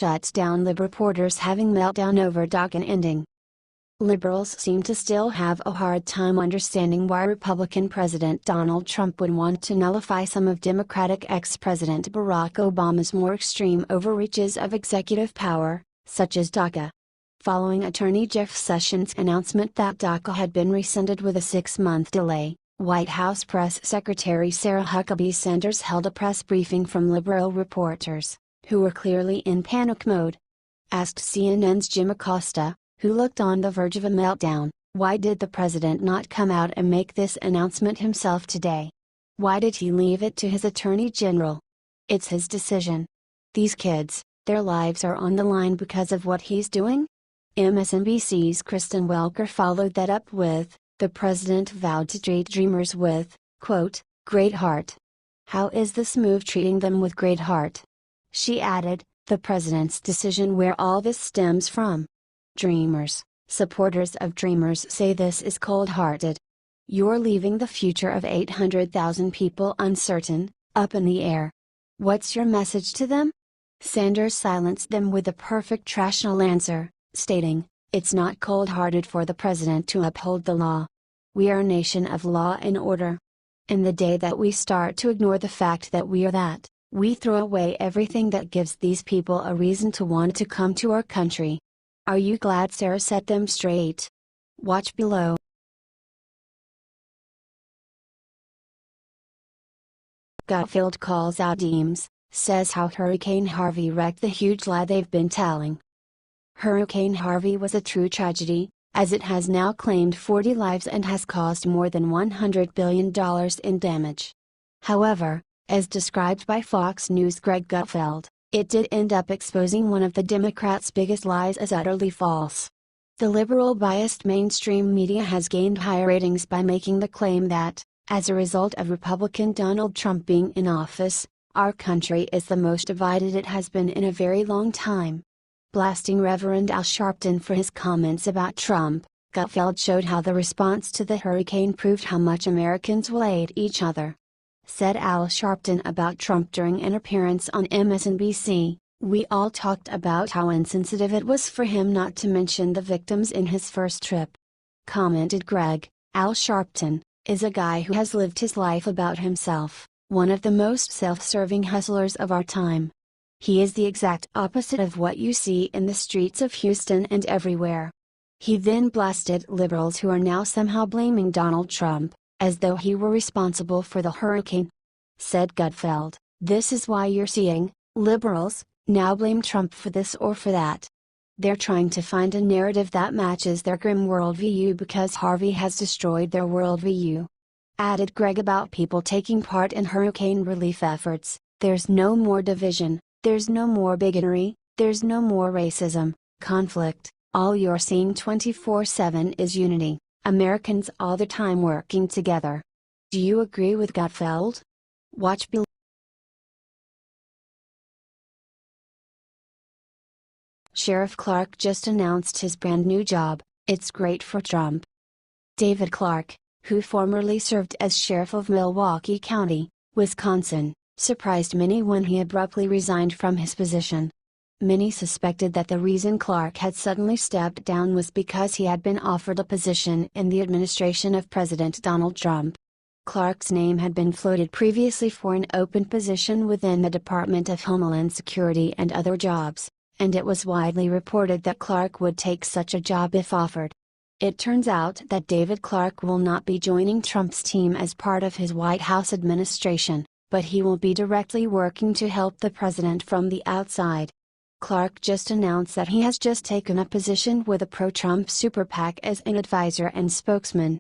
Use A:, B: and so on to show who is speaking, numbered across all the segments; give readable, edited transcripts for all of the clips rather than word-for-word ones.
A: Shuts down Lib reporters having meltdown over DACA ending. Liberals seem to still have a hard time understanding why Republican President Donald Trump would want to nullify some of Democratic ex-President Barack Obama's more extreme overreaches of executive power, such as DACA. Following Attorney Jeff Sessions' announcement that DACA had been rescinded with a 6-month delay, White House Press Secretary Sarah Huckabee Sanders held a press briefing from liberal reporters, who were clearly in panic mode. Asked CNN's Jim Acosta, who looked on the verge of a meltdown, why did the president not come out and make this announcement himself today? Why did he leave it to his attorney general? It's his decision. These kids, their lives are on the line because of what he's doing? MSNBC's Kristen Welker followed that up with, the president vowed to treat dreamers with, quote, great heart. How is this move treating them with great heart? She added, the president's decision where all this stems from. Dreamers, supporters of dreamers say this is cold-hearted. You're leaving the future of 800,000 people uncertain, up in the air. What's your message to them? Sanders silenced them with a perfect rational answer, stating, it's not cold-hearted for the president to uphold the law. We are a nation of law and order. In the day that we start to ignore the fact that we are that, we throw away everything that gives these people a reason to want to come to our country. Are you glad Sarah set them straight? Watch below. Gutfeld calls out Deems, says how Hurricane Harvey wrecked the huge lie they've been telling. Hurricane Harvey was a true tragedy, as it has now claimed 40 lives and has caused more than $100 billion in damage. However, as described by Fox News' Gregg Gutfeld, it did end up exposing one of the Democrats' biggest lies as utterly false. The liberal-biased mainstream media has gained high ratings by making the claim that, as a result of Republican Donald Trump being in office, our country is the most divided it has been in a very long time. Blasting Reverend Al Sharpton for his comments about Trump, Gutfeld showed how the response to the hurricane proved how much Americans will aid each other. Said Al Sharpton about Trump during an appearance on MSNBC, we all talked about how insensitive it was for him not to mention the victims in his first trip. Commented Gregg, Al Sharpton is a guy who has lived his life about himself, one of the most self-serving hustlers of our time. He is the exact opposite of what you see in the streets of Houston and everywhere. He then blasted liberals who are now somehow blaming Donald Trump, as though he were responsible for the hurricane. Said Gutfeld, this is why you're seeing, liberals, now blame Trump for this or for that. They're trying to find a narrative that matches their grim worldview because Harvey has destroyed their worldview. Added Gregg about people taking part in hurricane relief efforts, there's no more division, there's no more bigotry, there's no more racism, conflict, all you're seeing 24/7 is unity. Americans all the time working together. Do you agree with Gutfeld? Watch below. Sheriff Clark just announced his brand new job, it's great for Trump. David Clark, who formerly served as sheriff of Milwaukee County, Wisconsin, surprised many when he abruptly resigned from his position. Many suspected that the reason Clark had suddenly stepped down was because he had been offered a position in the administration of President Donald Trump. Clark's name had been floated previously for an open position within the Department of Homeland Security and other jobs, and it was widely reported that Clark would take such a job if offered. It turns out that David Clark will not be joining Trump's team as part of his White House administration, but he will be directly working to help the president from the outside. Clark just announced that he has just taken a position with a pro-Trump super PAC as an advisor and spokesman.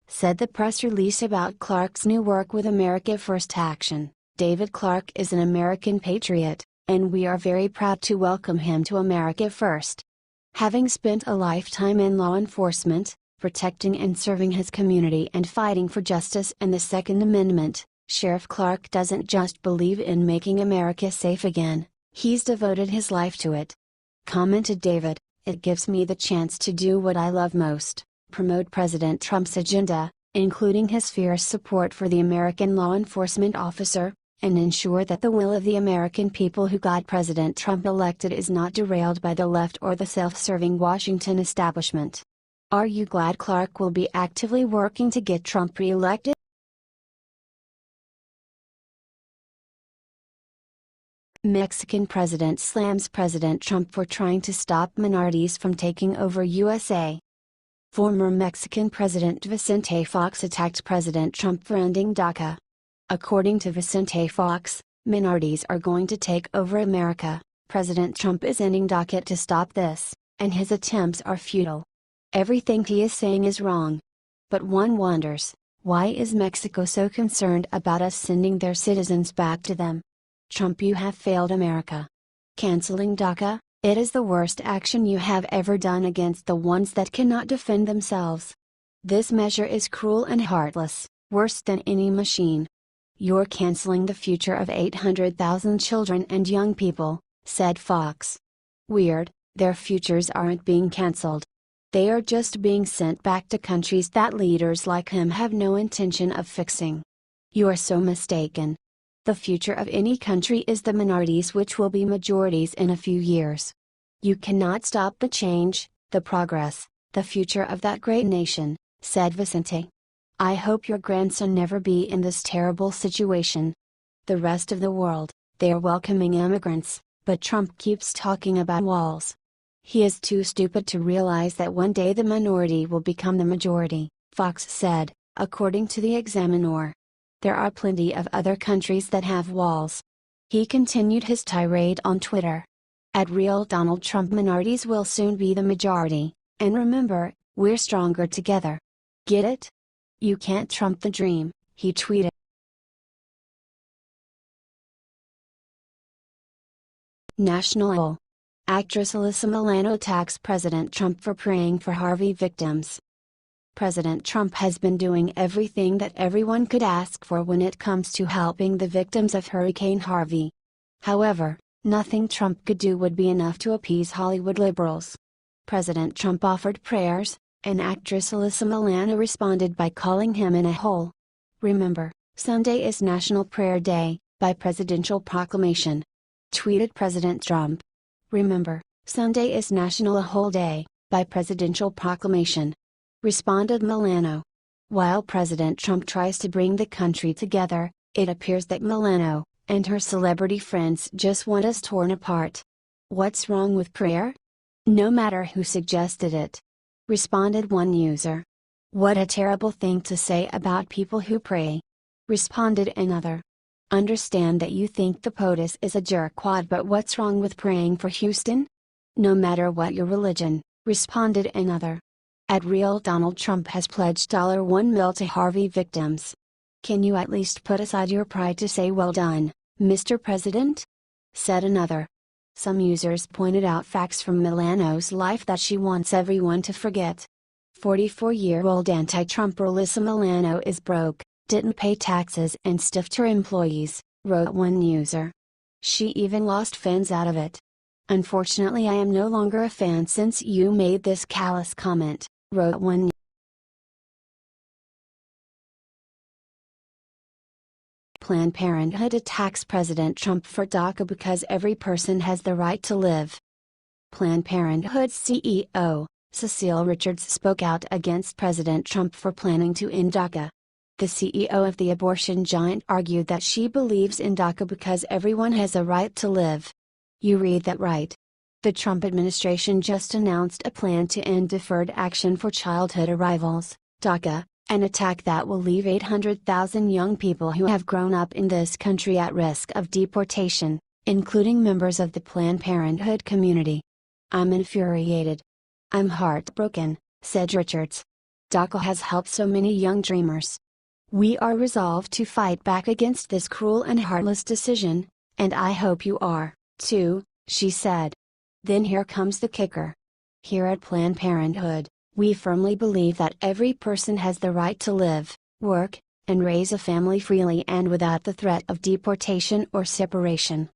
A: Said the press release about Clark's new work with America First Action, David Clark is an American patriot, and we are very proud to welcome him to America First. Having spent a lifetime in law enforcement, protecting and serving his community and fighting for justice and the Second Amendment, Sheriff Clark doesn't just believe in making America safe again. He's devoted his life to it. Commented David, it gives me the chance to do what I love most, promote President Trump's agenda, including his fierce support for the American law enforcement officer, and ensure that the will of the American people who got President Trump elected is not derailed by the left or the self-serving Washington establishment. Are you glad Clark will be actively working to get Trump re-elected? Mexican president slams President Trump for trying to stop minorities from taking over USA. Former Mexican President Vicente Fox attacked President Trump for ending DACA. According to Vicente Fox, minorities are going to take over America. President Trump is ending DACA to stop this, and his attempts are futile. Everything he is saying is wrong. But one wonders, why is Mexico so concerned about us sending their citizens back to them? Trump, you have failed America. Canceling DACA, it is the worst action you have ever done against the ones that cannot defend themselves. This measure is cruel and heartless, worse than any machine. You're canceling the future of 800,000 children and young people, said Fox. Weird, their futures aren't being canceled. They are just being sent back to countries that leaders like him have no intention of fixing. You are so mistaken. The future of any country is the minorities, which will be majorities in a few years. You cannot stop the change, the progress, the future of that great nation, said Vicente. I hope your grandson never be in this terrible situation. The rest of the world, they are welcoming immigrants, but Trump keeps talking about walls. He is too stupid to realize that one day the minority will become the majority, Fox said, according to the Examiner. There are plenty of other countries that have walls. He continued his tirade on Twitter. At Real Donald Trump, minorities will soon be the majority, and remember, we're stronger together. Get it? You can't trump the dream, he tweeted. National. Actress Alyssa Milano attacks President Trump for praying for Harvey victims. President Trump has been doing everything that everyone could ask for when it comes to helping the victims of Hurricane Harvey. However, nothing Trump could do would be enough to appease Hollywood liberals. President Trump offered prayers, and actress Alyssa Milano responded by calling him in a hole. Remember, Sunday is National Prayer Day, by presidential proclamation. Tweeted President Trump. Remember, Sunday is National A Hole Day, by presidential proclamation. Responded Milano. While President Trump tries to bring the country together, it appears that Milano, and her celebrity friends just want us torn apart. What's wrong with prayer? No matter who suggested it. Responded one user. What a terrible thing to say about people who pray. Responded another. Understand that you think the POTUS is a jerkwad, but what's wrong with praying for Houston? No matter what your religion, responded another. At Real Donald Trump has pledged $1 million to Harvey victims. Can you at least put aside your pride to say well done, Mr. President? Said another. Some users pointed out facts from Milano's life that she wants everyone to forget. 44-year-old anti-Trumper Alyssa Milano is broke, didn't pay taxes and stiffed her employees, wrote one user. She even lost fans out of it. Unfortunately, I am no longer a fan since you made this callous comment, wrote one. Planned Parenthood attacks President Trump for DACA because every person has the right to live. Planned Parenthood's CEO, Cecile Richards, spoke out against President Trump for planning to end DACA. The CEO of the abortion giant argued that she believes in DACA because everyone has a right to live. You read that right. The Trump administration just announced a plan to end Deferred Action for Childhood Arrivals, DACA, an attack that will leave 800,000 young people who have grown up in this country at risk of deportation, including members of the Planned Parenthood community. I'm infuriated. I'm heartbroken, said Richards. DACA has helped so many young dreamers. We are resolved to fight back against this cruel and heartless decision, and I hope you are, too, she said. Then here comes the kicker. Here at Planned Parenthood, we firmly believe that every person has the right to live, work, and raise a family freely and without the threat of deportation or separation.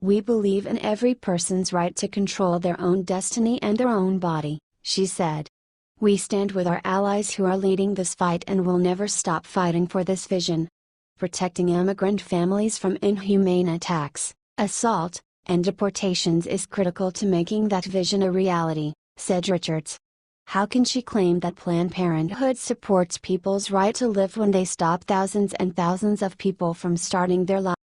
A: We believe in every person's right to control their own destiny and their own body, she said. We stand with our allies who are leading this fight and will never stop fighting for this vision. Protecting immigrant families from inhumane attacks, assault, and deportations is critical to making that vision a reality, said Richards. How can she claim that Planned Parenthood supports people's right to live when they stop thousands and thousands of people from starting their lives?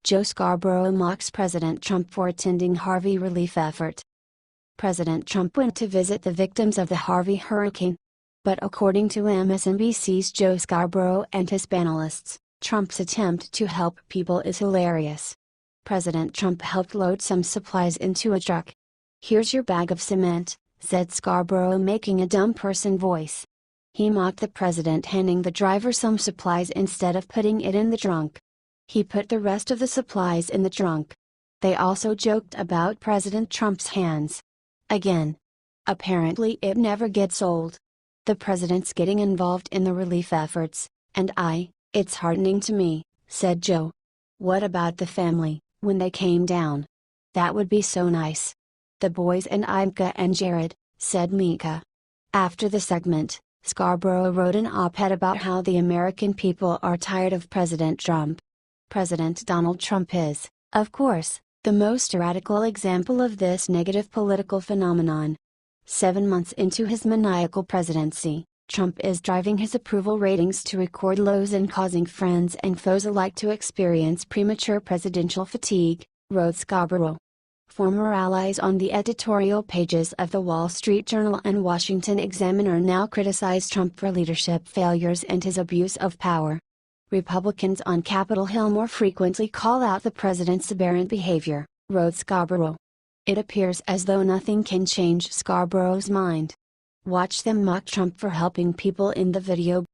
A: Joe Scarborough mocks President Trump for attending Harvey relief effort. President Trump went to visit the victims of the Harvey hurricane. But according to MSNBC's Joe Scarborough and his panelists, Trump's attempt to help people is hilarious. President Trump helped load some supplies into a truck. "Here's your bag of cement," said Scarborough, making a dumb person voice. He mocked the president handing the driver some supplies instead of putting it in the trunk. He put the rest of the supplies in the trunk. They also joked about President Trump's hands. Again. Apparently it never gets old. The president's getting involved in the relief efforts, and it's heartening to me, said Joe. What about the family, when they came down? That would be so nice. The boys and Imka and Jared, said Mika. After the segment, Scarborough wrote an op-ed about how the American people are tired of President Trump. President Donald Trump is, of course, the most radical example of this negative political phenomenon. 7 months into his maniacal presidency, Trump is driving his approval ratings to record lows and causing friends and foes alike to experience premature presidential fatigue, wrote Scarborough. Former allies on the editorial pages of The Wall Street Journal and Washington Examiner now criticize Trump for leadership failures and his abuse of power. Republicans on Capitol Hill more frequently call out the president's aberrant behavior, wrote Scarborough. It appears as though nothing can change Scarborough's mind. Watch them mock Trump for helping people in the video.